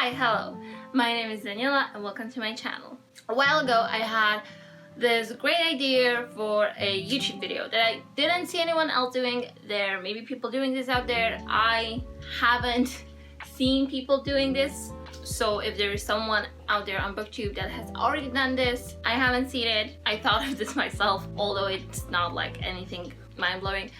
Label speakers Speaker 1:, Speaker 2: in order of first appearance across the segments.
Speaker 1: Hi, hello, my name is Daniela and welcome to my channel. A while ago I had this great idea for a YouTube video that I didn't see anyone else doing. There may be people doing this out there. I haven't seen people doing this. So if there is someone out there on booktube that has already done this, I haven't seen it. I thought of this myself, although it's not like anything mind-blowing.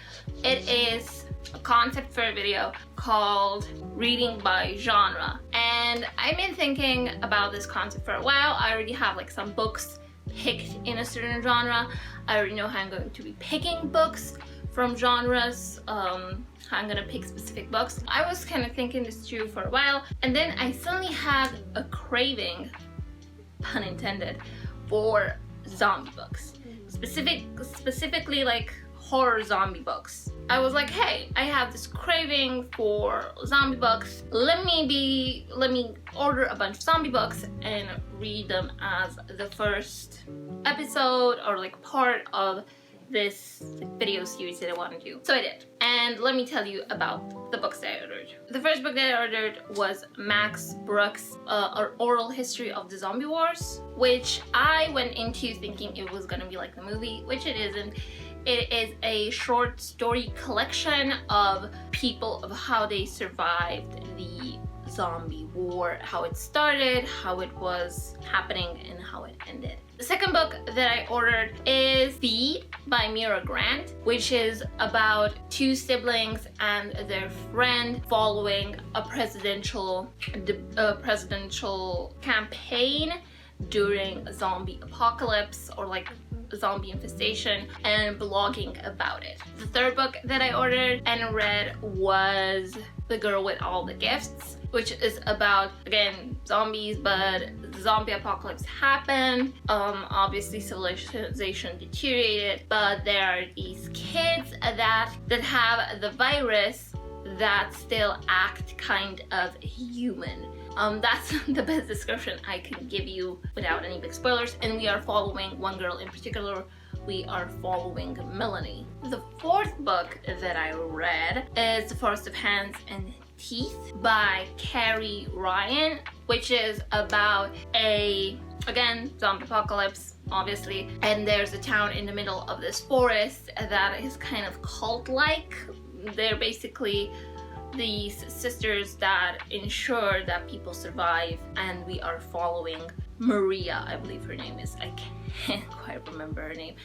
Speaker 1: It is a concept for a video called reading by genre, and I've been thinking about this concept for a while. I already have like some books picked in a certain genre. I already know how I'm going to be picking books from genres, how I'm gonna pick specific books. I was kind of thinking this through for a while, and then I suddenly had a craving, pun intended, for zombie books. Specifically like horror zombie books. I was like, hey, I have this craving for zombie books. Let me order a bunch of zombie books and read them as the first episode or like part of this video series that I want to do. So I did, and let me tell you about the books that I ordered. The first book that I ordered was Max Brooks' Oral History of the Zombie Wars, which I went into thinking it was gonna be like the movie, which it isn't. It is a short story collection of people, of how they survived the zombie war, how it started, how it was happening, and how it ended. The second book that I ordered is Feed by Mira Grant, which is about two siblings and their friend following a presidential campaign during a zombie apocalypse or like zombie infestation, and blogging about it. The third book that I ordered and read was The Girl with All the Gifts, which is about, again, zombies, but the zombie apocalypse happened. Obviously civilization deteriorated, but there are these kids that have the virus that still act kind of human. That's the best description I can give you without any big spoilers. And we are following one girl in particular. We are following Melanie. The fourth book that I read is The Forest of Hands and Teeth by Carrie Ryan, which is about again, zombie apocalypse, obviously, and there's a town in the middle of this forest that is kind of cult-like. They're basically these sisters that ensure that people survive, and we are following Maria, I believe her name is. I can't quite remember her name.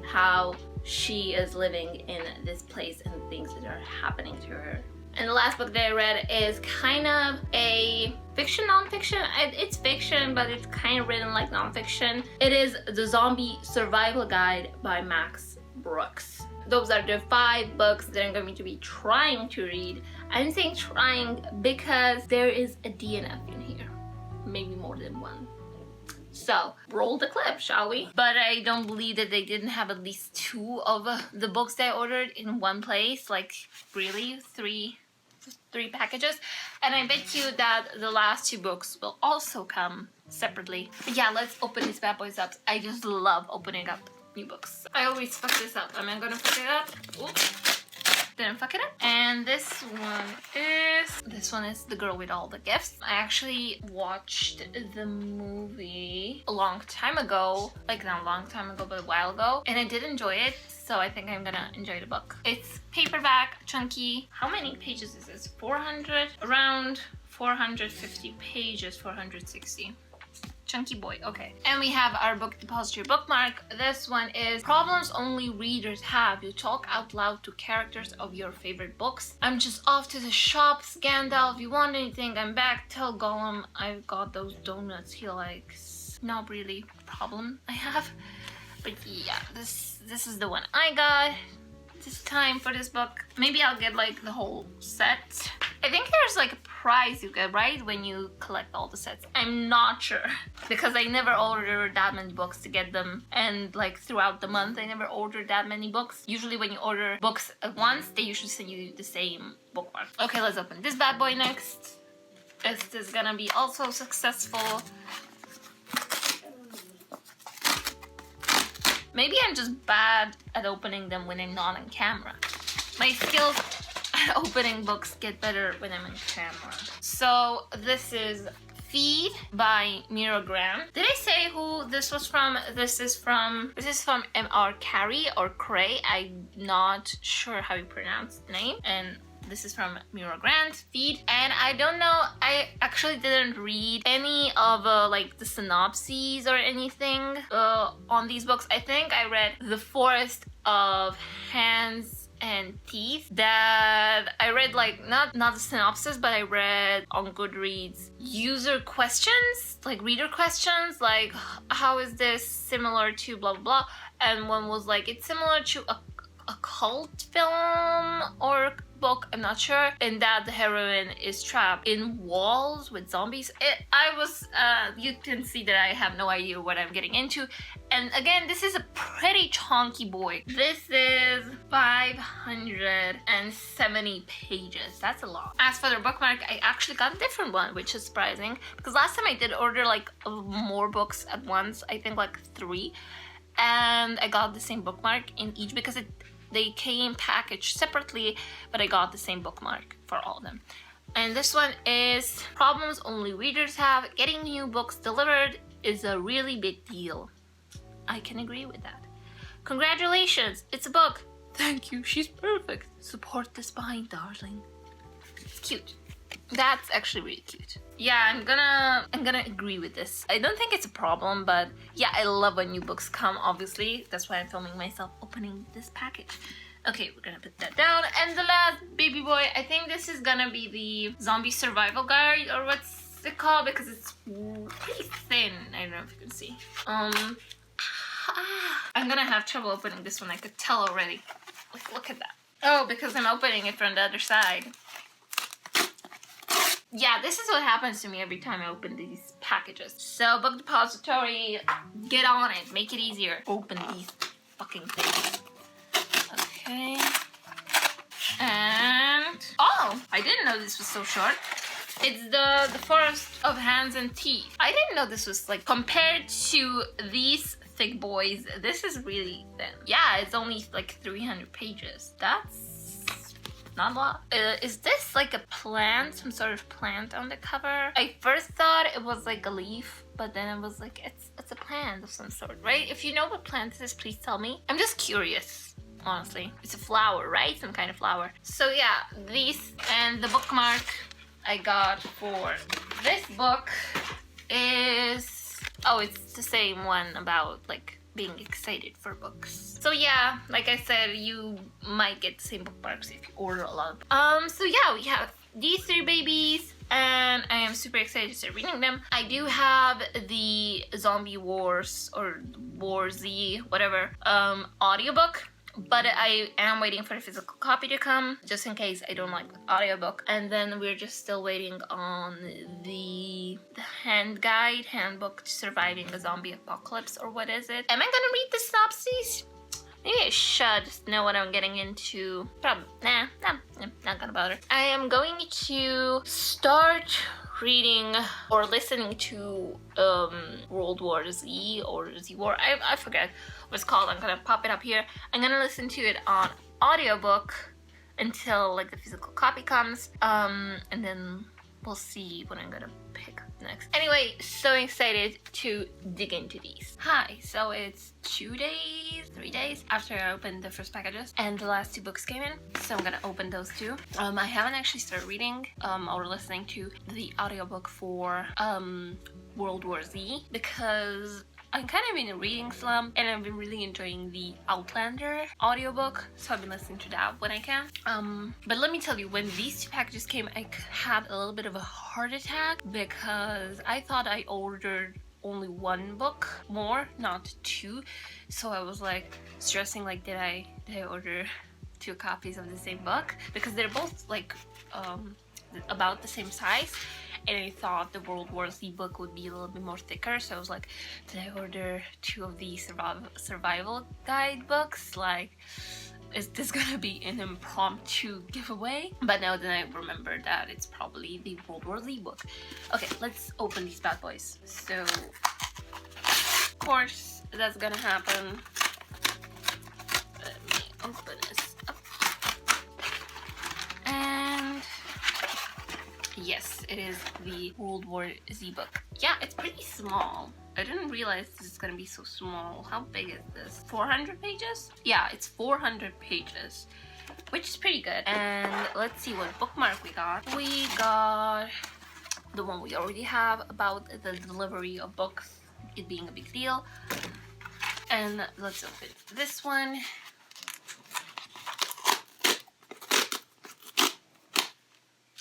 Speaker 1: How she is living in this place and the things that are happening to her. And the last book that I read is kind of a fiction, non-fiction. It's fiction, but it's kind of written like non-fiction. It is The Zombie Survival Guide by Max Brooks. Those are the 5 books that I'm going to be trying to read. I'm saying trying because there is a DNF in here. Maybe more than one. So, roll the clip, shall we? But I don't believe that they didn't have at least 2 of the books that I ordered in one place. Like, really? 3 packages? And I bet you that the last 2 books will also come separately. But yeah, let's open these bad boys up. I just love opening up new books. I always fuck this up. Am I gonna fuck it up? Oops. Didn't fuck it up. And this one is The Girl with All the Gifts. I actually watched the movie a long time ago, like not a long time ago, but a while ago, and I did enjoy it, so I think I'm gonna enjoy the book. It's paperback, chunky. How many pages is this? 400? Around 450 pages, 460. Chunky boy, okay. And we have our book depository bookmark. This one is Problems Only Readers Have. You talk out loud to characters of your favorite books. I'm just off to the shops. Gandalf, you want anything? I'm back. Tell Gollum I've got those donuts he likes. Not really a problem I have. But yeah, this is the one I got this time for this book. Maybe I'll get like the whole set. I think there's like a prize you get, right, when you collect all the sets. I'm not sure because I never ordered that many books to get them, and like throughout the month I never ordered that many books. Usually when you order books at once, they usually send you the same bookmark. Okay, let's open this bad boy next. This is gonna be also successful. Maybe I'm just bad at opening them when I'm not on camera. My skills at opening books get better when I'm on camera. So this is Feed by Mira Grant. Did I say who this was from? This is from M.R. Carey or Cray. I'm not sure how you pronounce the name. And this is from Mira Grant, Feed. And I don't know, I actually didn't read any of like the synopses or anything on these books. I think I read The Forest of Hands and Teeth, that I read like not the synopsis, but I read on Goodreads user questions, like reader questions, like how is this similar to blah blah blah, and one was like it's similar to a cult film or book, I'm not sure, and that the heroine is trapped in walls with zombies. You can see that I have no idea what I'm getting into. And again, this is a pretty chunky boy. This is 570 pages. That's a lot. As for the bookmark, I actually got a different one, which is surprising because last time I did order like more books at once, I think like 3, and I got the same bookmark in each because they came packaged separately, but I got the same bookmark for all of them. And this one is Problems Only Readers Have. Getting new books delivered is a really big deal. I can agree with that. Congratulations, it's a book. Thank you, she's perfect. Support the spine, darling. It's cute. That's actually really cute. Yeah, I'm gonna agree with this. I don't think it's a problem, but yeah, I love when new books come, obviously. That's why I'm filming myself opening this package. Okay, we're gonna put that down. And the last baby boy, I think this is gonna be the Zombie Survival Guide, or what's it called, because it's pretty thin. I don't know if you can see. I'm gonna have trouble opening this one, I could tell already. Like, look at that. Oh, because I'm opening it from the other side. Yeah, this is what happens to me every time I open these packages. So, Book Depository, get on it. Make it easier. Open these fucking things. Okay. And... oh! I didn't know this was so short. It's the Forest of Hands and Teeth. I didn't know this was, like, compared to these thick boys, this is really thin. Yeah, it's only, like, 300 pages. That's... not a lot. Is this like a plant? Some sort of plant on the cover? I first thought it was like a leaf, but then it was like, it's a plant of some sort, right? If you know what plant this is, please tell me. I'm just curious, honestly. It's a flower, right? Some kind of flower. So yeah, these and the bookmark I got for this book is... oh, it's the same one about like being excited for books. So yeah, like I said, you might get the same bookmarks if you order a lot. So yeah, we have these 3 babies, and I am super excited to start reading them. I do have the Zombie Wars or War Z, whatever, audiobook, but I am waiting for the physical copy to come, just in case I don't like the audiobook. And then we're just still waiting on the handbook to surviving a zombie apocalypse, or what is it? Am I gonna read the synopses? Maybe I should know what I'm getting into. Probably, nah, not gonna bother. I am going to start reading or listening to World War Z or Z War. I forget what it's called. I'm gonna pop it up here. I'm gonna listen to it on audiobook until like the physical copy comes, and then we'll see what I'm gonna pick up next. Anyway, so excited to dig into these. Hi, so it's 3 days after I opened the first packages and the last 2 books came in, so I'm gonna open those 2. I haven't actually started reading or listening to the audiobook for World War Z because I'm kind of in a reading slump, and I've been really enjoying the Outlander audiobook, so I've been listening to that when I can. But let me tell you, when these 2 packages came, I had a little bit of a heart attack because I thought I ordered only 1 book more, not 2. So I was like stressing, like, did I order 2 copies of the same book? Because they're both like about the same size. And I thought the World War Z book would be a little bit more thicker, so I was like, did I order 2 of the survival guide books? Like, is this gonna be an impromptu giveaway? But now then I remember that it's probably the World War Z book. Okay, let's open these bad boys. So, of course, that's gonna happen. Let me open this up. And Yes, it is the World War Z book. Yeah, it's pretty small. I didn't realize this is gonna be so small. How big is this? 400 pages? Yeah, it's 400 pages, which is pretty good. And let's see what bookmark we got. We got the one we already have about the delivery of books, it being a big deal. And let's open this one.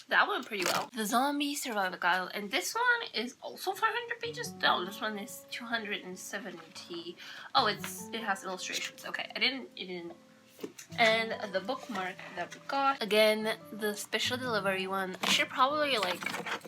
Speaker 1: That went pretty well. The Zombie Survival Guide, and this one is also 400 pages. No, this one is 270. Oh, it has illustrations. Okay, I didn't know. And the bookmark that we got, again, the special delivery one. I should probably like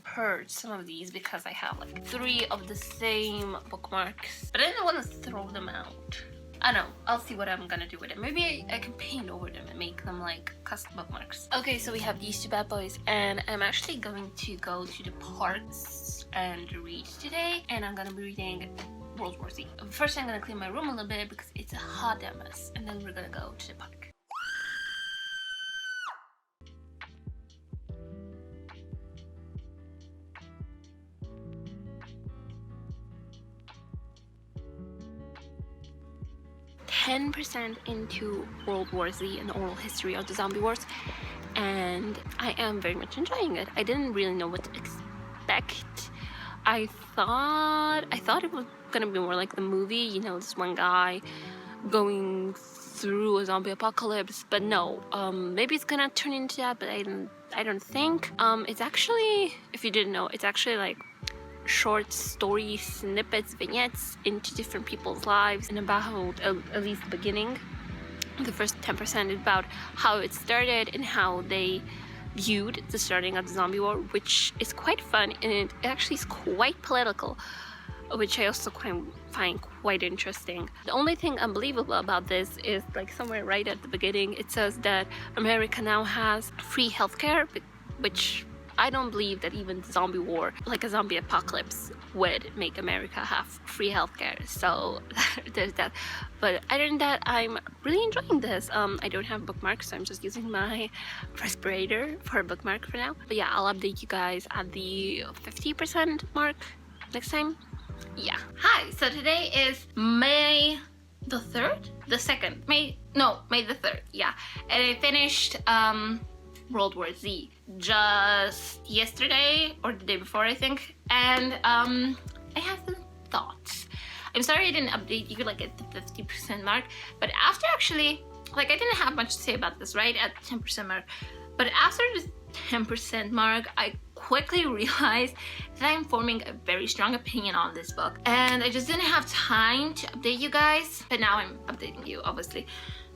Speaker 1: purge some of these because I have like 3 of the same bookmarks, but I didn't want to throw them out. I don't know, I'll see what I'm gonna do with it. Maybe I can paint over them and make them like custom bookmarks. Okay, so we have these 2 bad boys, and I'm actually going to go to the parks and read today, and I'm gonna be reading World War Z. First, I'm gonna clean my room a little bit because it's a hot damn mess, and then we're gonna go to the park. %, into World War Z and the oral history of the zombie wars, and I am very much enjoying it. I didn't really know what to expect. I thought it was gonna be more like the movie, you know, this one guy going through a zombie apocalypse, but no. Maybe it's gonna turn into that, but I don't think. It's actually, if you didn't know, it's actually like short story snippets, vignettes into different people's lives, and about at least the beginning, the first 10% is about how it started and how they viewed the starting of the zombie war, which is quite fun, and it actually is quite political, which I also find quite interesting. The only thing unbelievable about this is like somewhere right at the beginning it says that America now has free healthcare, which I don't believe that even the zombie war, like a zombie apocalypse, would make America have free healthcare. So there's that. But other than that, I'm really enjoying this. I don't have bookmarks, so I'm just using my respirator for a bookmark for now. But yeah, I'll update you guys at the 50% mark next time. Yeah. Hi, so today is May the 3rd? The 2nd. May the 3rd, yeah. And I finished World War Z just yesterday or the day before, I think, and I have some thoughts. I'm sorry I didn't update you like at the 50% mark, but after actually, like, I didn't have much to say about this right at the 10% mark, but after the 10% mark, I quickly realized that I'm forming a very strong opinion on this book, and I just didn't have time to update you guys, but now I'm updating you, obviously.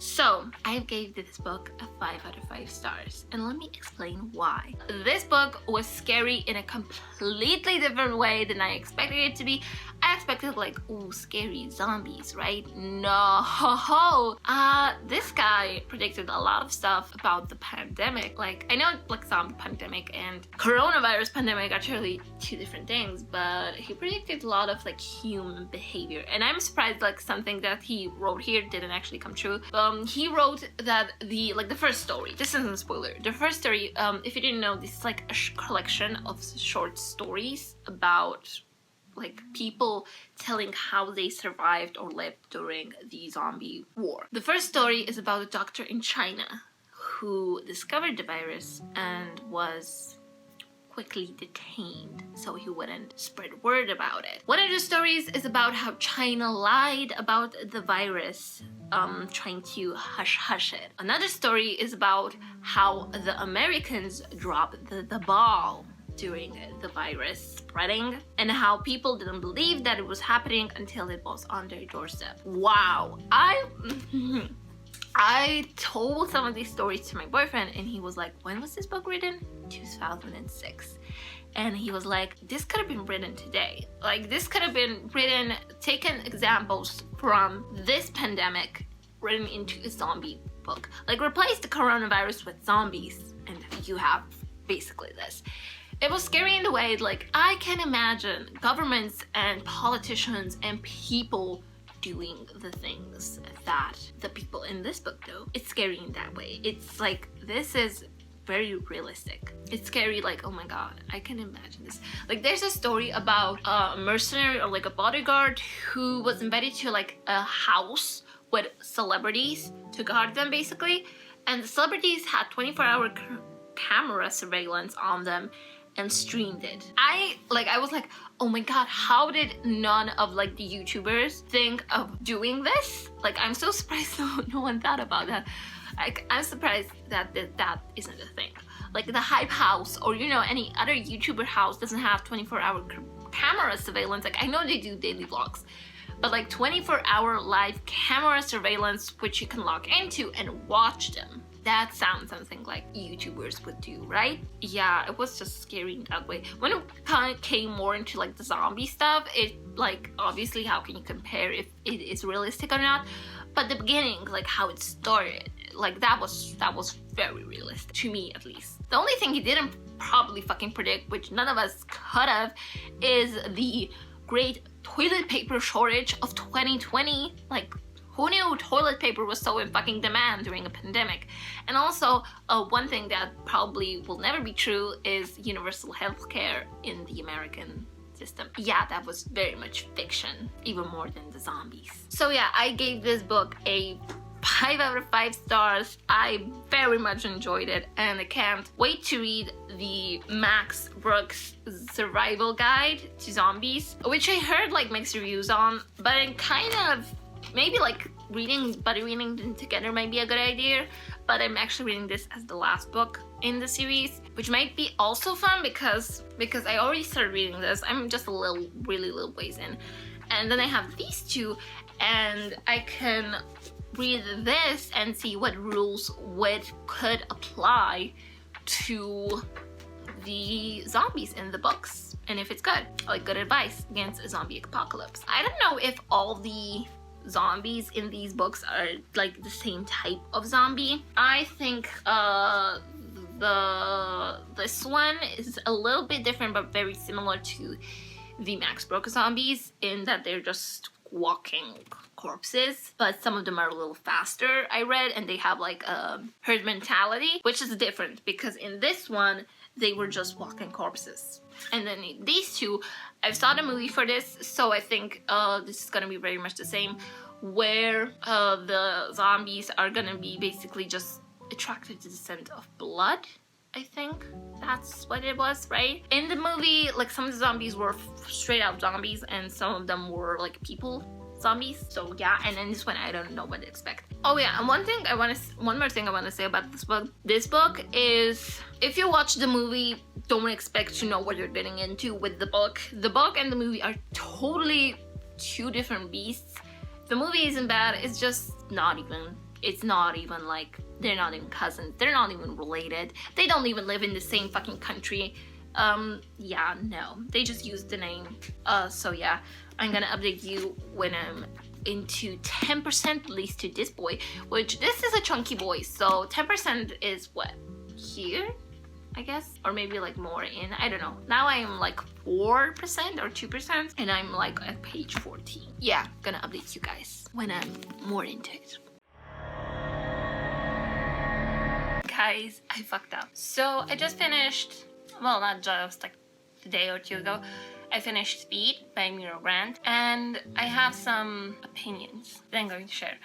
Speaker 1: So I gave this book a 5 out of 5 stars, and let me explain why. This book was scary in a completely different way than I expected it to be. I expected like, ooh, scary zombies, right? No, this guy predicted a lot of stuff about the pandemic. Like, I know like zombie pandemic and coronavirus pandemic are actually 2 different things, but he predicted a lot of like human behavior, and I'm surprised like something that he wrote here didn't actually come true. He wrote that the first story, this isn't a spoiler, the first story, if you didn't know, this is like a collection of short stories about like people telling how they survived or lived during the zombie war. The first story is about a doctor in China who discovered the virus and was quickly detained so he wouldn't spread word about it. One of the stories is about how China lied about the virus, trying to hush it. Another story is about how the Americans dropped the ball during the virus spreading, and how people didn't believe that it was happening until it was on their doorstep. Wow. I told some of these stories to my boyfriend, and he was like, when was this book written? 2006. And he was like, this could have been written today. Like, this could have been written, taken examples from this pandemic, written into a zombie book. Like, replace the coronavirus with zombies, and you have basically this. It was scary in the way, like, I can imagine governments and politicians and people doing the things that the people in this book do. It's scary in that way. It's like, this is very realistic. It's scary, like, oh my god, I can imagine this. Like, there's a story about a mercenary or like a bodyguard who was invited to like a house with celebrities to guard them basically, and the celebrities had 24-hour camera surveillance on them and streamed it. I was like, oh my god, how did none of like the YouTubers think of doing this? Like, I'm so surprised no one thought about that. Like, I'm surprised that that isn't a thing. Like, the Hype House or, you know, any other YouTuber house doesn't have 24-hour camera surveillance. Like, I know they do daily vlogs, but like 24-hour live camera surveillance, which you can log into and watch them. That sounds something like YouTubers would do, right? Yeah, it was just scary in that way. When it kind of came more into like the zombie stuff, it like, obviously, how can you compare if it is realistic or not? But the beginning, like how it started, like that was very realistic, to me at least. The only thing he didn't probably fucking predict, which none of us could have, is the great toilet paper shortage of 2020. Like, who knew toilet paper was so in fucking demand during a pandemic? And also, one thing that probably will never be true is universal healthcare in the American system. Yeah, that was very much fiction, even more than the zombies. So yeah, I gave this book a 5 out of 5 stars. I very much enjoyed it, and I can't wait to read the Max Brooks survival guide to zombies, which I heard like mixed reviews on, but it kind of, maybe like buddy reading them together might be a good idea. But I'm actually reading this as the last book in the series, which might be also fun because I already started reading this. I'm just really little ways in, and then I have these two, and I can read this and see what rules could apply to the zombies in the books, and if it's good, like good advice against a zombie apocalypse. I don't know if all the zombies in these books are like the same type of zombie. I think this one is a little bit different, but very similar to the Max Brooks zombies in that they're just walking corpses, but some of them are a little faster, I read, and they have like a herd mentality, which is different because in this one they were just walking corpses. And then in these two, I've saw the movie for this, so I think this is gonna be very much the same, where the zombies are gonna be basically just attracted to the scent of blood. I think that's what it was, right? In the movie, like some of the zombies were straight out zombies and some of them were like people zombies. So yeah, and in this one I don't know what to expect. Oh yeah, and one more thing I want to say about this book. This book is, if you watch the movie, don't expect to know what you're getting into with the book. The book and the movie are totally two different beasts. The movie isn't bad, it's just not even like, they're not even cousins, they're not even related, they don't even live in the same fucking country. Yeah, no, they just used the name. So yeah, I'm gonna update you when I'm into 10%, at least to this boy, which this is a chunky boy, so 10% is what, here, I guess, or maybe like more in, I don't know. Now I am like 4% or 2%, and I'm like at page 14. Yeah, gonna update you guys when I'm more into it. Guys, I fucked up. So I just finished, well, not just, like a day or two ago, I finished Speed by Miro Grant, and I have some opinions that I'm going to share.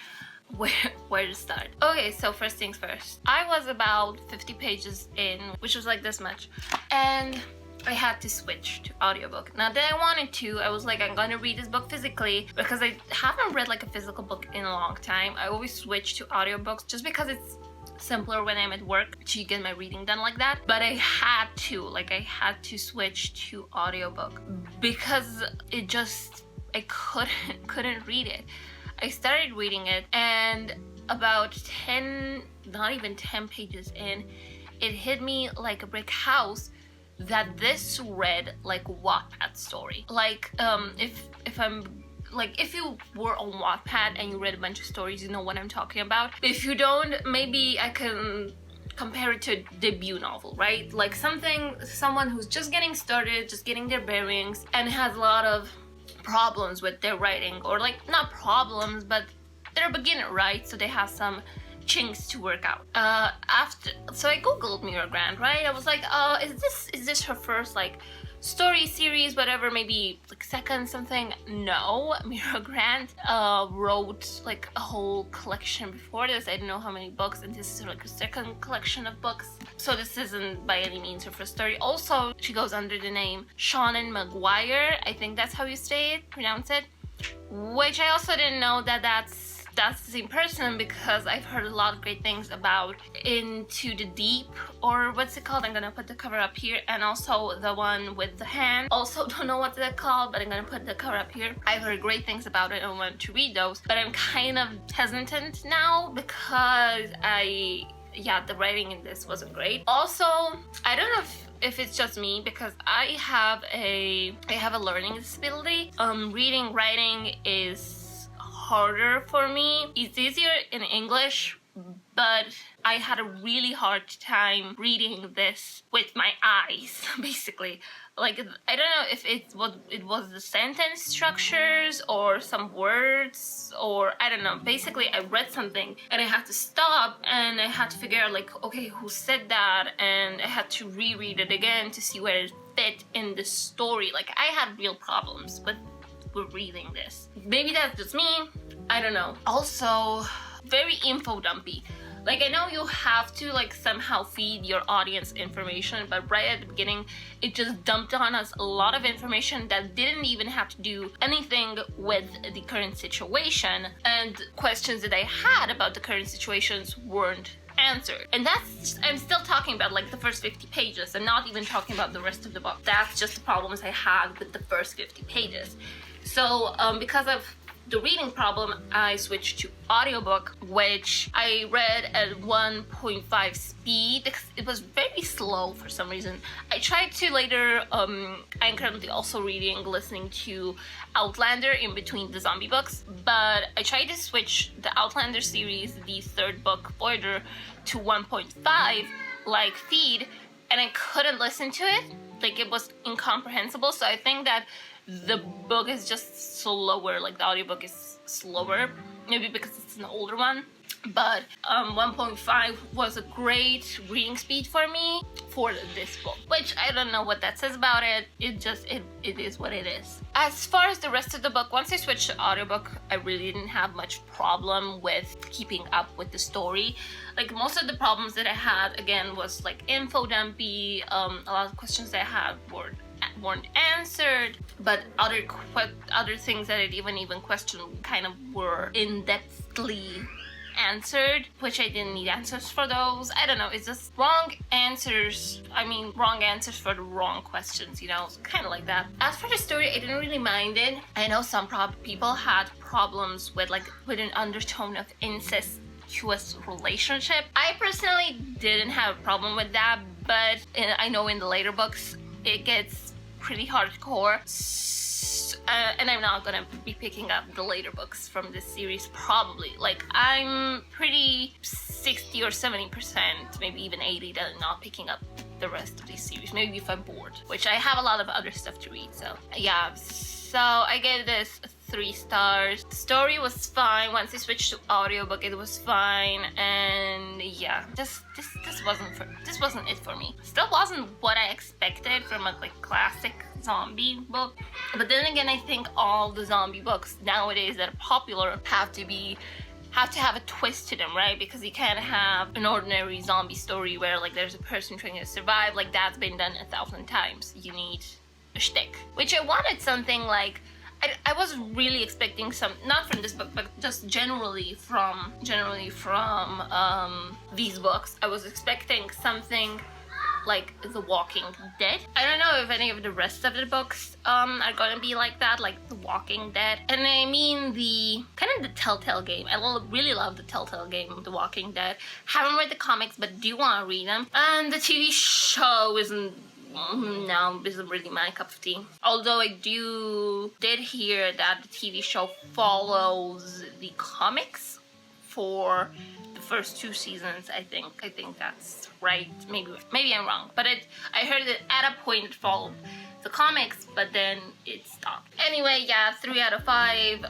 Speaker 1: Where to start? Okay, so first things first. I was about 50 pages in, which was like this much, and I had to switch to audiobook. Not that I wanted to, I was like, I'm gonna read this book physically because I haven't read like a physical book in a long time. I always switch to audiobooks just because it's simpler when I'm at work to get my reading done like that. But I had to switch to audiobook because it just, I couldn't read it. I started reading it, and about 10, not even 10 pages in, it hit me like a brick house that this read like Wattpad story. Like, if you were on Wattpad and you read a bunch of stories, you know what I'm talking about. If you don't, maybe I can compare it to a debut novel, right? Like someone who's just getting started, just getting their bearings, and has a lot of problems with their writing, or like not problems, but they're a beginner, right? So they have some chinks to work out. So I googled Mira Grant, right? I was like, oh, is this her first like story series, whatever, maybe like second something? No, Mira Grant wrote like a whole collection before this. I didn't know how many books, and this is like a second collection of books. So this isn't by any means her first story. Also, she goes under the name Shannon Maguire. I think that's how you pronounce it. Which I also didn't know that's the same person, because I've heard a lot of great things about Into the Deep, or what's it called? I'm gonna put the cover up here, and also the one with the hand. Also don't know what they're called, but I'm gonna put the cover up here. I've heard great things about it and I want to read those, but I'm kind of hesitant now because the writing in this wasn't great. Also, I don't know if it's just me, because I have a learning disability. Writing is harder for me. It's easier in English, but I had a really hard time reading this with my eyes, basically. Like, I don't know if it was the sentence structures or some words, or I don't know. Basically, I read something and I had to stop and I had to figure out, like, okay, who said that? And I had to reread it again to see where it fit in the story. Like, I had real problems with reading this. Maybe that's just me, I don't know. Also, very info dumpy. Like, I know you have to like somehow feed your audience information, but right at the beginning it just dumped on us a lot of information that didn't even have to do anything with the current situation, and questions that I had about the current situations weren't answered. And I'm still talking about like the first 50 pages. I'm not even talking about the rest of the book. That's just the problems I had with the first 50 pages. So because of the reading problem, I switched to audiobook, which I read at 1.5 speed because it was very slow for some reason. I tried to later, I'm currently also listening to Outlander in between the zombie books, but I tried to switch the Outlander series, the third book, Voyager, to 1.5 like feed, and I couldn't listen to it. Like, it was incomprehensible. So I think that the book is just slower, like the audiobook is slower, maybe because it's an older one. But 1.5 was a great reading speed for me for this book, which I don't know what that says about it. It is what it is. As far as the rest of the book, once I switched to audiobook, I really didn't have much problem with keeping up with the story. Like, most of the problems that I had, again, was like info dumpy. A lot of questions that I had weren't answered, but other things that I didn't even question kind of were in-depthly answered, which I didn't need answers for those. I don't know, it's just wrong answers for the wrong questions, you know, kind of like that. As for the story, I didn't really mind it. I know some people had problems with an undertone of incestuous relationship. I personally didn't have a problem with that, but I know in the later books it gets pretty hardcore. And I'm not gonna be picking up the later books from this series, probably. Like, I'm pretty 60 or 70%, maybe even 80, that I'm not picking up the rest of these series. Maybe if I'm bored, which I have a lot of other stuff to read, so yeah. So I gave this 3 stars. The story was fine. Once I switched to audiobook, it was fine, and yeah, this wasn't it for me. Still wasn't what I expected from a classic zombie book. But then again, I think all the zombie books nowadays that are popular have to have a twist to them, right? Because you can't have an ordinary zombie story where there's a person trying to survive. Like, that's been done 1,000 times. You need a shtick, which I wanted something like, I was really expecting not from this book, but just generally from these books. I was expecting something like The Walking Dead. I don't know if any of the rest of the books are gonna be like that, like The Walking Dead. And I mean the Telltale game. I really love the Telltale game, The Walking Dead. Haven't read the comics, but do want to read them. And the TV show isn't really my cup of tea. Although I did hear that the TV show follows the comics for the first 2 seasons. I think that's right. Maybe I'm wrong, but I heard that at a point it followed the comics, but then it stopped. Anyway, yeah, 3 out of 5.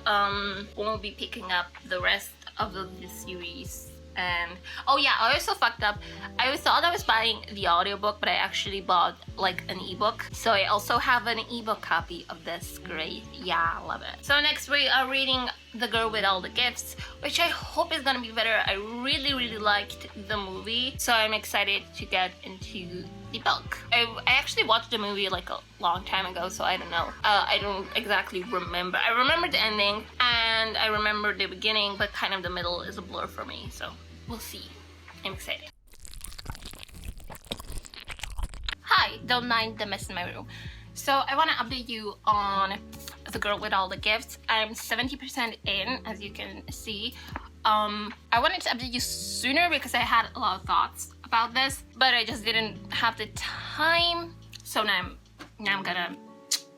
Speaker 1: Won't be picking up the rest of the series And oh yeah, I also fucked up. I thought I was buying the audiobook, but I actually bought like an ebook. So I also have an ebook copy of this. Great. Yeah, I love it. So next we are reading The Girl with All the Gifts, which I hope is gonna be better. I really liked the movie, so I'm excited to get into the book. I actually watched the movie like a long time ago, so I don't know. I don't exactly remember. I remember the ending and I remember the beginning, but kind of the middle is a blur for me, so we'll see. I'm excited. Hi, don't mind the mess in my room. So I want to update you on The Girl with All the Gifts. I'm 70% in, as you can see. I wanted to update you sooner because I had a lot of thoughts about this, but I just didn't have the time. So now I'm gonna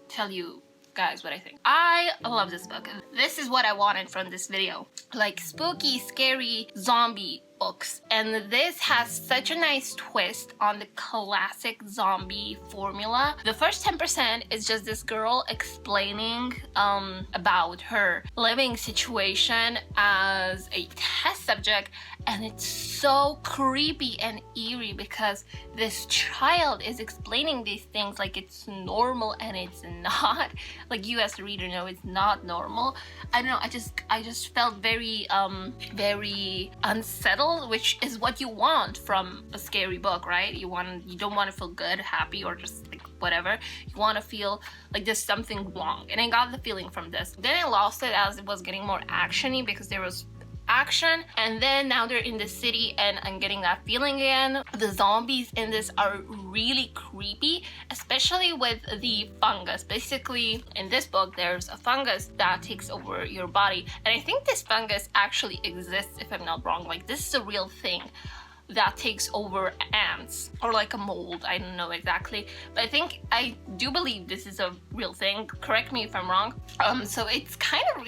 Speaker 1: tell you guys what I think. I love this book. This is what I wanted from this video. Like spooky, scary zombie books. And this has such a nice twist on the classic zombie formula. The first 10% is just this girl explaining about her living situation as a test subject, and it's so creepy and eerie because this child is explaining these things like it's normal, and it's not. Like you as the reader know it's not normal. I don't know, I just felt very unsettled, which is what you want from a scary book, right? You don't want to feel good, happy, or just like whatever. You want to feel like there's something wrong, and I got the feeling from this. Then I lost it as it was getting more actiony because there was action, and then now they're in the city and I'm getting that feeling again. The zombies in this are really creepy, especially with the fungus. Basically in this book there's a fungus that takes over your body, and I think this fungus actually exists, if I'm not wrong. Like this is a real thing that takes over ants, or like a mold, I don't know exactly, but I do believe this is a real thing. Correct me if I'm wrong. So it's kind of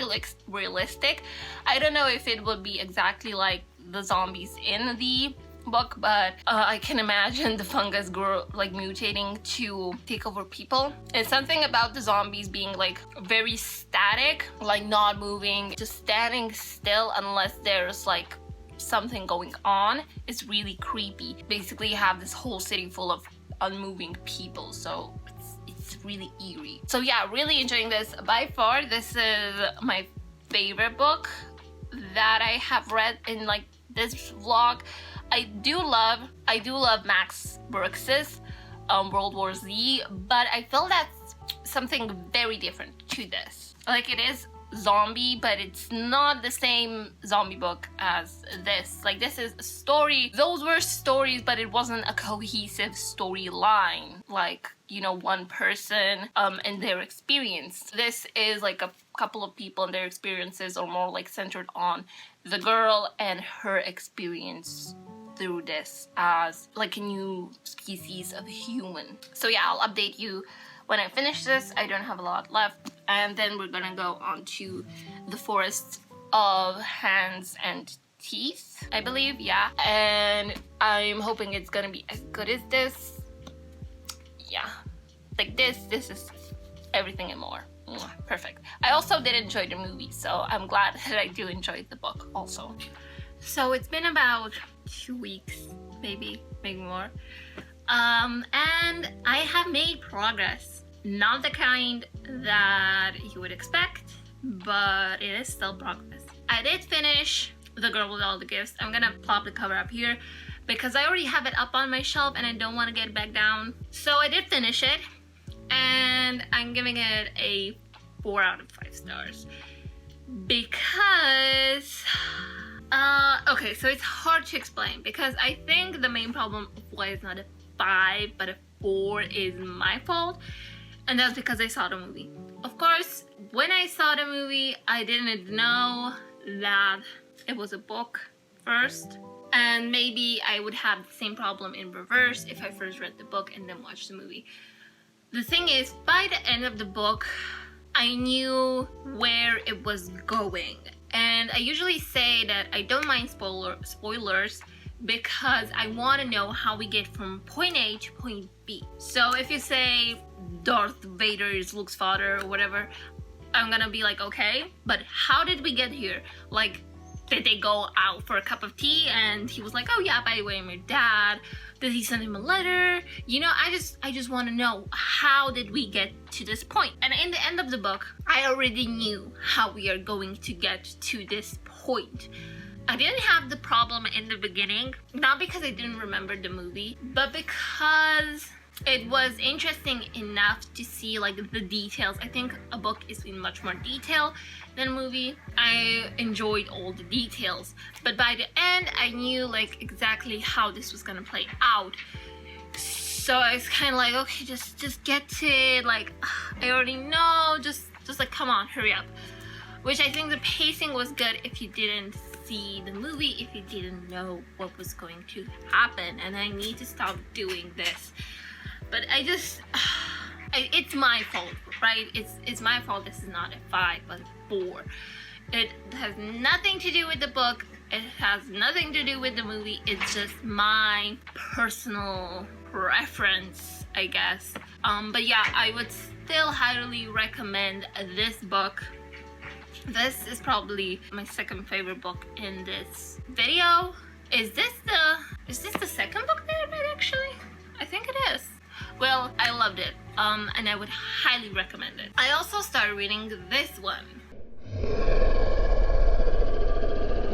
Speaker 1: realistic. I don't know if it would be exactly like the zombies in the book, but I can imagine the fungus mutating to take over people. And something about the zombies being like very static, like not moving, just standing still unless there's like something going on, is really creepy. Basically you have this whole city full of unmoving people, so it's really eerie. So yeah, really enjoying this. By far this is my favorite book that I have read in like this vlog. I do love Max Brooks's World War Z, but I feel that's something very different to this. Like it is zombie, but it's not the same zombie book as this. Like this is a story. Those were stories, but it wasn't a cohesive storyline, like, you know, one person and their experience. This is like a couple of people and their experiences are more like centered on the girl and her experience through this as like a new species of human. So yeah, I'll update you when I finish this. I don't have a lot left, and then we're gonna go on to The Forest of Hands and Teeth, I believe, yeah. And I'm hoping it's gonna be as good as this. Yeah, like this is everything and more. Perfect. I also did enjoy the movie, so I'm glad that I do enjoy the book also. So it's been about 2 weeks, maybe more. And I have made progress. Not the kind that you would expect, but it is still progress. I did finish The Girl with All the Gifts. I'm gonna plop the cover up here because I already have it up on my shelf and I don't want to get back down. So I did finish it, and I'm giving it a 4 out of 5 stars because okay, so it's hard to explain because I think the main problem of why it's not a 5 but a 4 is my fault, and that's because I saw the movie. Of course, when I saw the movie, I didn't know that it was a book first, and maybe I would have the same problem in reverse if I first read the book and then watched the movie. The thing is, by the end of the book, I knew where it was going. And I usually say that I don't mind spoilers because I want to know how we get from point A to point B. So if you say Darth Vader is Luke's father or whatever, I'm gonna be like, okay, but how did we get here? Like, did they go out for a cup of tea and he was like, oh yeah, by the way, I'm your dad. Did he send him a letter? You know, I just want to know, how did we get to this point? And in the end of the book, I already knew how we are going to get to this point. I didn't have the problem in the beginning, not because I didn't remember the movie, but because it was interesting enough to see like the details. I think a book is in much more detail than a movie. I enjoyed all the details, but by the end I knew like exactly how this was gonna play out. So I was kind of like, okay, just get to it. Like, I already know, just like, come on, hurry up. Which I think the pacing was good if you didn't see the movie, if you didn't know what was going to happen. And I need to stop doing this. But it's my fault, right? It's my fault this is not a 5 but a 4. It has nothing to do with the book. It has nothing to do with the movie. It's just my personal preference, I guess. But yeah, I would still highly recommend this book. This is probably my second favorite book in this video. Is this the second book that I read actually? I think it is. Well, I loved it, and I would highly recommend it. I also started reading this one.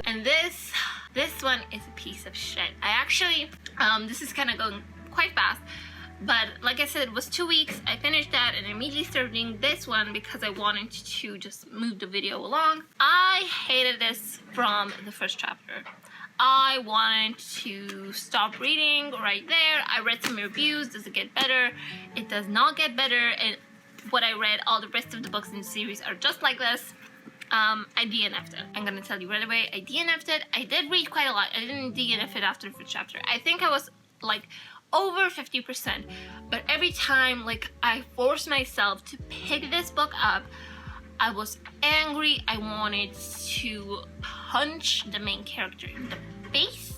Speaker 1: And this one is a piece of shit. I actually, this is kind of going quite fast, but like I said, it was 2 weeks. I finished that and immediately started reading this one because I wanted to just move the video along. I hated this from the first chapter. I wanted to stop reading right there. I read some reviews. Does it get better? It does not get better. And what I read, all the rest of the books in the series are just like this. I DNF'd it. I'm gonna tell you right away, I DNF'd it. I did read quite a lot. I didn't DNF it after the first chapter. I think I was like over 50%. But every time like I forced myself to pick this book up, I was angry. I wanted to punch the main character in the face.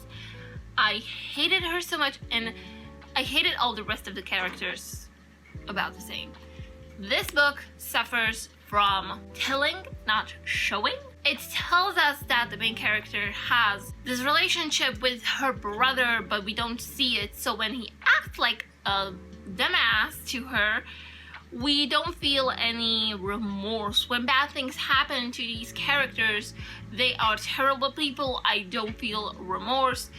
Speaker 1: I hated her so much, and I hated all the rest of the characters about the same. This book suffers from telling, not showing. It tells us that the main character has this relationship with her brother, but we don't see it. So when he acts like a dumbass to her, we don't feel any remorse. When bad things happen to these characters, they are terrible people. I don't feel remorse.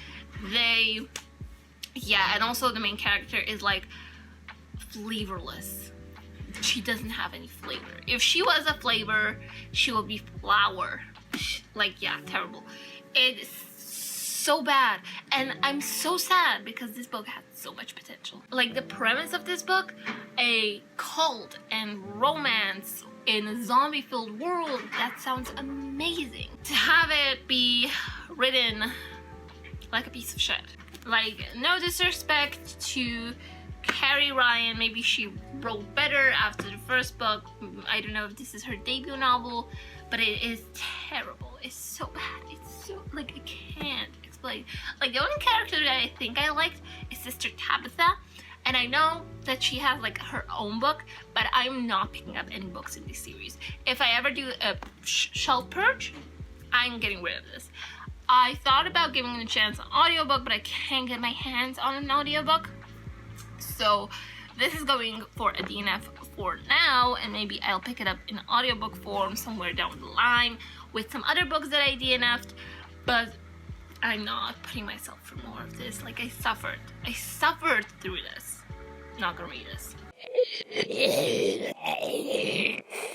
Speaker 1: Yeah, and also the main character is like flavorless. She doesn't have any flavor. If she was a flavor, she would be flour. Like, yeah, terrible. It's so bad, and I'm so sad because this book had so much potential. Like, the premise of this book, a cult and romance in a zombie-filled world, that sounds amazing. To have it be written like a piece of shit. Like, no disrespect to Carrie Ryan, maybe she wrote better after the first book. I don't know if this is her debut novel, but it is terrible. It's so bad. It's so, like, I can't explain. Like, the only character that I think I liked is Sister Tabitha, and I know that she has like her own book, but I'm not picking up any books in this series. If I ever do a shelf purge, I'm getting rid of this. I thought about giving it a chance on audiobook, but I can't get my hands on an audiobook. So this is going for a DNF for now, and maybe I'll pick it up in audiobook form somewhere down the line with some other books that I DNF'd, but I'm not putting myself through more of this. Like, I suffered through this. Not gonna read this.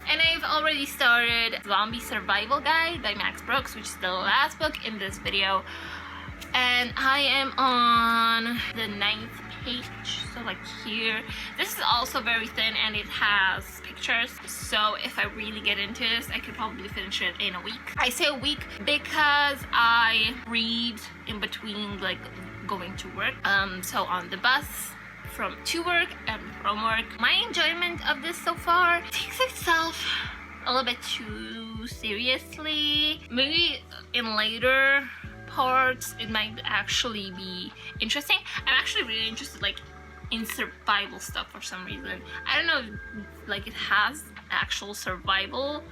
Speaker 1: And I've already started Zombie Survival Guide by Max Brooks, which is the last book in this video, and I am on the 9th page, so like here. This is also very thin and it has pictures, so if I really get into this, I could probably finish it in a week. I say a week because I read in between like going to work, so on the bus to work and from work. My enjoyment of this so far takes itself a little bit too seriously. Maybe in later parts it might actually be interesting. I'm actually really interested like in survival stuff for some reason. I don't know if like it has actual survival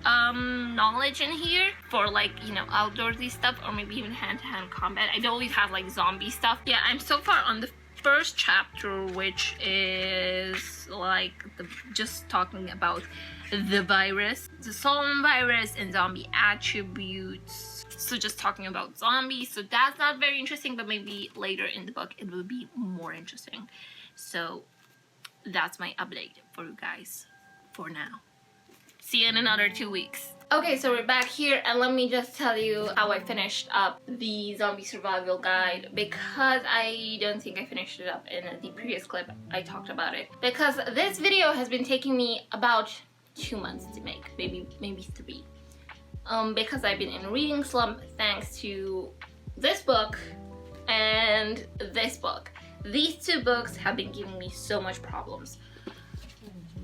Speaker 1: knowledge in here for like, you know, outdoorsy stuff or maybe even hand-to-hand combat. I don't always have like zombie stuff. Yeah, I'm so far on the first chapter, which is like just talking about the virus, the slump virus and zombie attributes. So just talking about zombies. So that's not very interesting, but maybe later in the book it will be more interesting. So that's my update for you guys for now. See you in another 2 weeks. Okay, so we're back here, and let me just tell you how I finished up the zombie survival guide, because I don't think I finished it up in the previous clip. I talked about it because this video has been taking me about 2 months to make, maybe 3, because I've been in a reading slump thanks to this book and this book. These 2 books have been giving me so much problems.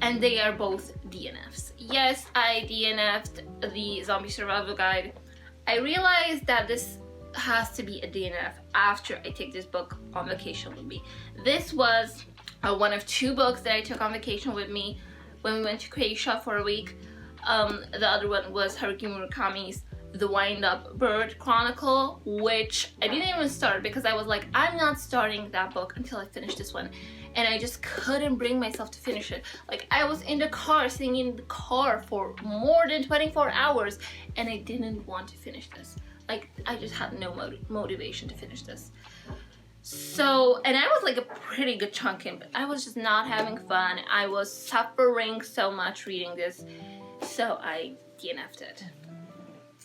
Speaker 1: And they are both DNFs. Yes, I DNF'd the Zombie Survival Guide. I realized that this has to be a DNF after I take this book on vacation with me. This was one of 2 books that I took on vacation with me when we went to Croatia for a week. The other one was Haruki Murakami's The Wind-Up Bird Chronicle, which I didn't even start because I was like, I'm not starting that book until I finish this one. And I just couldn't bring myself to finish it. Like, I was in the car, sitting in the car for more than 24 hours, and I didn't want to finish this. Like, I just had no motivation to finish this. So, and I was like a pretty good chunk in, but I was just not having fun. I was suffering so much reading this, so I DNF'd it.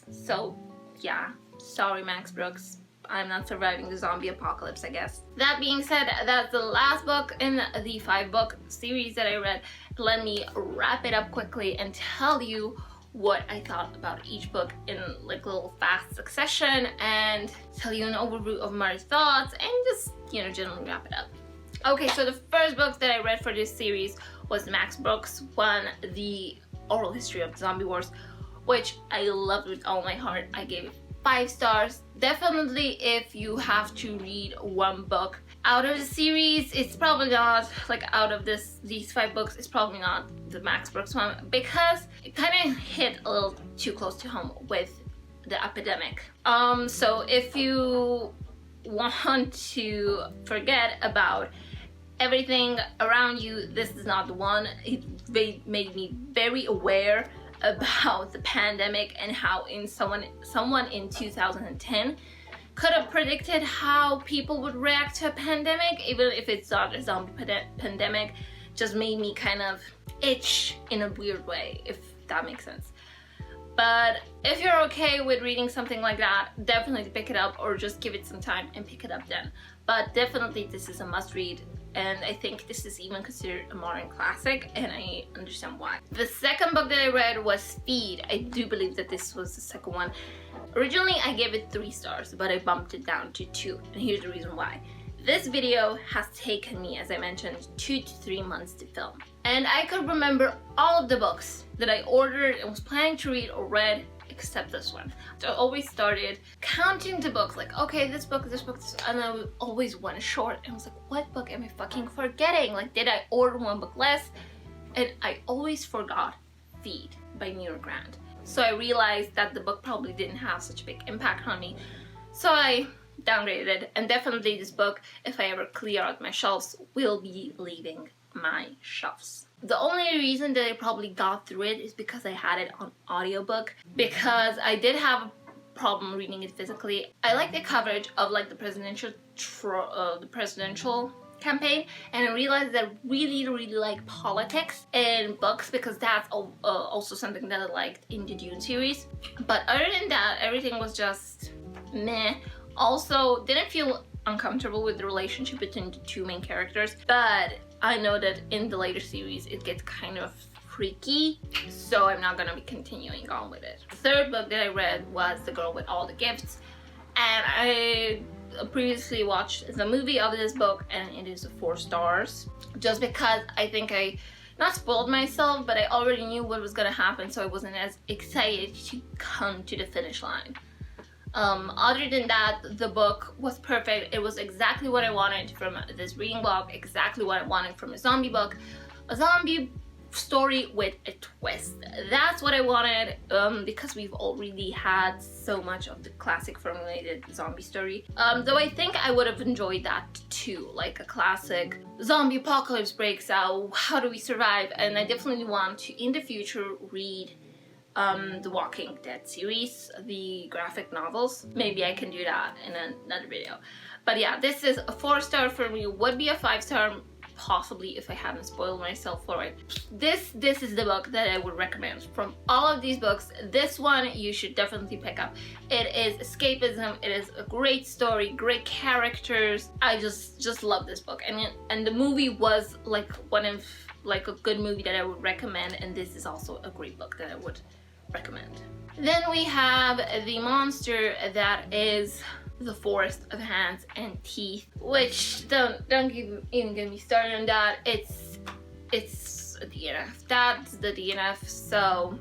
Speaker 1: So, yeah, sorry Max Brooks. I'm not surviving the zombie apocalypse, I guess. That being said, that's the last book in the 5-book series that I read. Let me wrap it up quickly and tell you what I thought about each book in like a little fast succession, and tell you an overview of my thoughts and just, you know, generally wrap it up. Okay, so the first book that I read for this series was Max Brooks' one, The Oral History of the Zombie Wars, which I loved with all my heart. I gave it 5 stars. Definitely, if you have to read one book out of the series, it's probably not, like, out of these 5 books, it's probably not the Max Brooks one, because it kind of hit a little too close to home with the epidemic. So if you want to forget about everything around you, this is not the one. It made me very aware about the pandemic and how someone in 2010 could have predicted how people would react to a pandemic, even if it's not a zombie pandemic. Just made me kind of itch in a weird way, if that makes sense. But if you're okay with reading something like that, definitely pick it up, or just give it some time and pick it up then. But definitely this is a must read, and I think this is even considered a modern classic, and I understand why. The second book that I read was Feed. I do believe that this was the second one. Originally I gave it 3 stars, but I bumped it down to 2, and here's the reason why. This video has taken me, as I mentioned, 2 to 3 months to film. And I could remember all of the books that I ordered and was planning to read or read, except this one. So I always started counting the books, like, okay, this book, and I would always one short, and I was like, what book am I fucking forgetting? Like, did I order one book less? And I always forgot Feed by New York Grand. So I realized that the book probably didn't have such a big impact on me. So I downgraded it, and definitely this book, if I ever clear out my shelves, will be leaving my shelves. The only reason that I probably got through it is because I had it on audiobook, because I did have a problem reading it physically. I like the coverage of like the presidential campaign, and I realized that I really like politics in books, because that's also something that I liked in the Dune series. But other than that, everything was just meh. Also, didn't feel uncomfortable with the relationship between the 2 main characters, but I know that in the later series it gets kind of freaky, so I'm not gonna be continuing on with it. The third book that I read was The Girl with All the Gifts, and I previously watched the movie of this book, and it is 4 stars, just because I think I not spoiled myself, but I already knew what was gonna happen, so I wasn't as excited to come to the finish line. Other than that, the book was perfect. It was exactly what I wanted from this reading blog, exactly what I wanted from a zombie book. A zombie story with a twist. That's what I wanted, because we've already had so much of the classic formulated zombie story. Though I think I would have enjoyed that too, like a classic zombie apocalypse breaks out, how do we survive? And I definitely want to, in the future, read the Walking Dead series, the graphic novels. Maybe I can do that in another video. But yeah, this is a 4-star for me, would be a 5-star possibly if I haven't spoiled myself for it. This is the book that I would recommend. From all of these books, this one you should definitely pick up. It is escapism, it is a great story, great characters. I just love this book, and the movie was like one of like a good movie that I would recommend, and this is also a great book that I would recommend. Then we have the monster that is The Forest of Hands and Teeth, which don't even get me started on that. It's a DNF. That's the DNF. So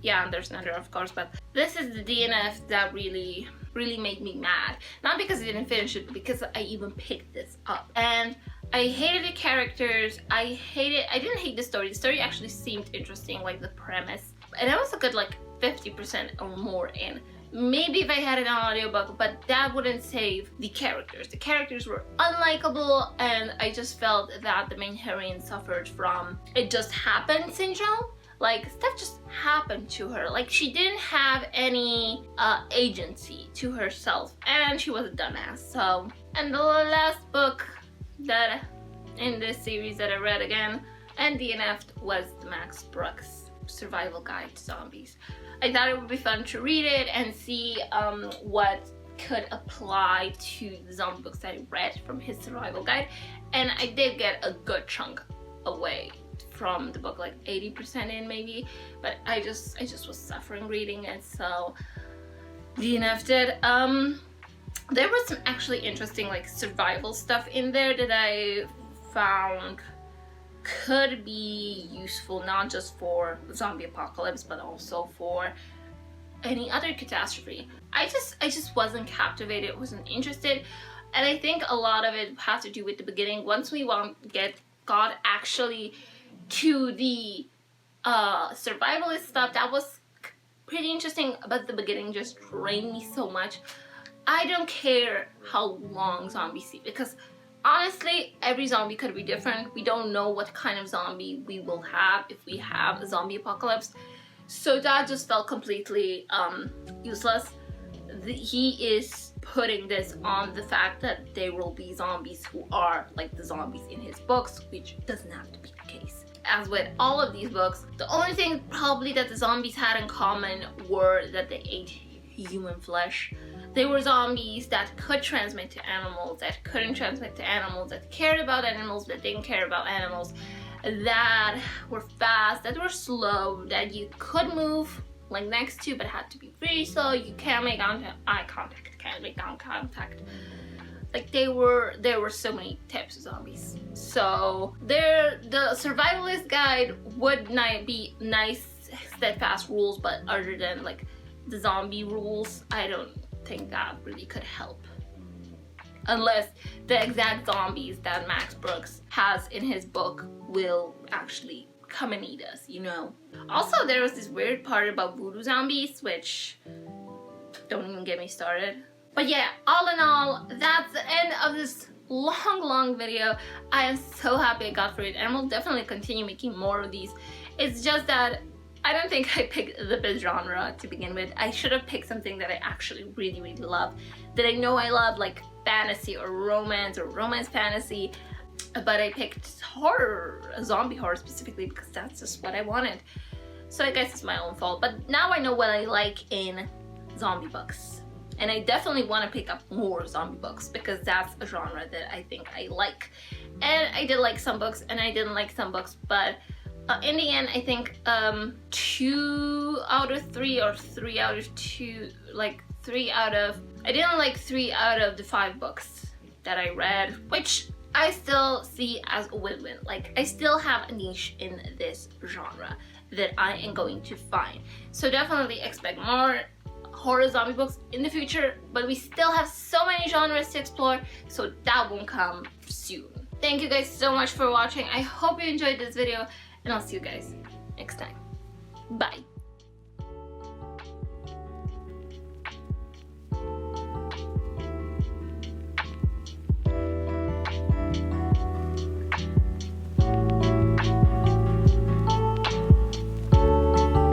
Speaker 1: yeah, and there's another of course, but this is the DNF that really made me mad. Not because I didn't finish it, but because I even picked this up. And I hated the characters. I didn't hate the story. The story actually seemed interesting, like the premise. And I was a good like 50% or more in. Maybe if I had an audiobook, but that wouldn't save the characters. The characters were unlikable, and I just felt that the main heroine suffered from it just happened syndrome. Like, stuff just happened to her. Like, she didn't have any agency to herself, and she was a dumbass. So, and the last book that in this series that I read again and DNF'd was the Max Brooks Survival Guide to Zombies. I thought it would be fun to read it and see what could apply to the zombie books that I read from his survival guide, and I did get a good chunk away from the book, like 80% in maybe, but I just was suffering reading it, so DNF'd it. There was some actually interesting like survival stuff in there that I found could be useful, not just for the zombie apocalypse, but also for any other catastrophe. I just wasn't captivated, wasn't interested, and I think a lot of it has to do with the beginning. Once we got actually to the survivalist stuff, that was pretty interesting, but the beginning just drained me so much. I don't care how long zombies see, because honestly, every zombie could be different. We don't know what kind of zombie we will have if we have a zombie apocalypse. So that just felt completely useless. He is putting this on the fact that there will be zombies who are like the zombies in his books, which doesn't have to be the case. As with all of these books, the only thing probably that the zombies had in common were that they ate human flesh. They were zombies that could transmit to animals, that couldn't transmit to animals, that cared about animals, that didn't care about animals, that were fast, that were slow, that you could move like next to but had to be very slow. You can't make eye contact, can't make eye contact. Like there were so many types of zombies. So the survivalist guide would not be nice, steadfast rules, but other than like the zombie rules, I don't think that really could help. Unless the exact zombies that Max Brooks has in his book will actually come and eat us, you know. Also, there was this weird part about voodoo zombies, which don't even get me started. But yeah, all in all, that's the end of this long video. I am so happy I got through it, and I will definitely continue making more of these. It's just that I don't think I picked the best genre to begin with. I should have picked something that I actually really love, that I know I love, like fantasy or romance fantasy, but I picked horror, zombie horror specifically, because that's just what I wanted. So I guess it's my own fault, but now I know what I like in zombie books. And I definitely want to pick up more zombie books, because that's a genre that I think I like. And I did like some books and I didn't like some books, but in the end, I think 2 out of 3 or 3 out of 2, like 3 out of, I didn't like 3 out of the 5 books that I read, which I still see as a win-win. Like, I still have a niche in this genre that I am going to find. So definitely expect more horror zombie books in the future, but we still have so many genres to explore, so that won't come soon. Thank you guys so much for watching. I hope you enjoyed this video, and I'll see you guys next time. Bye.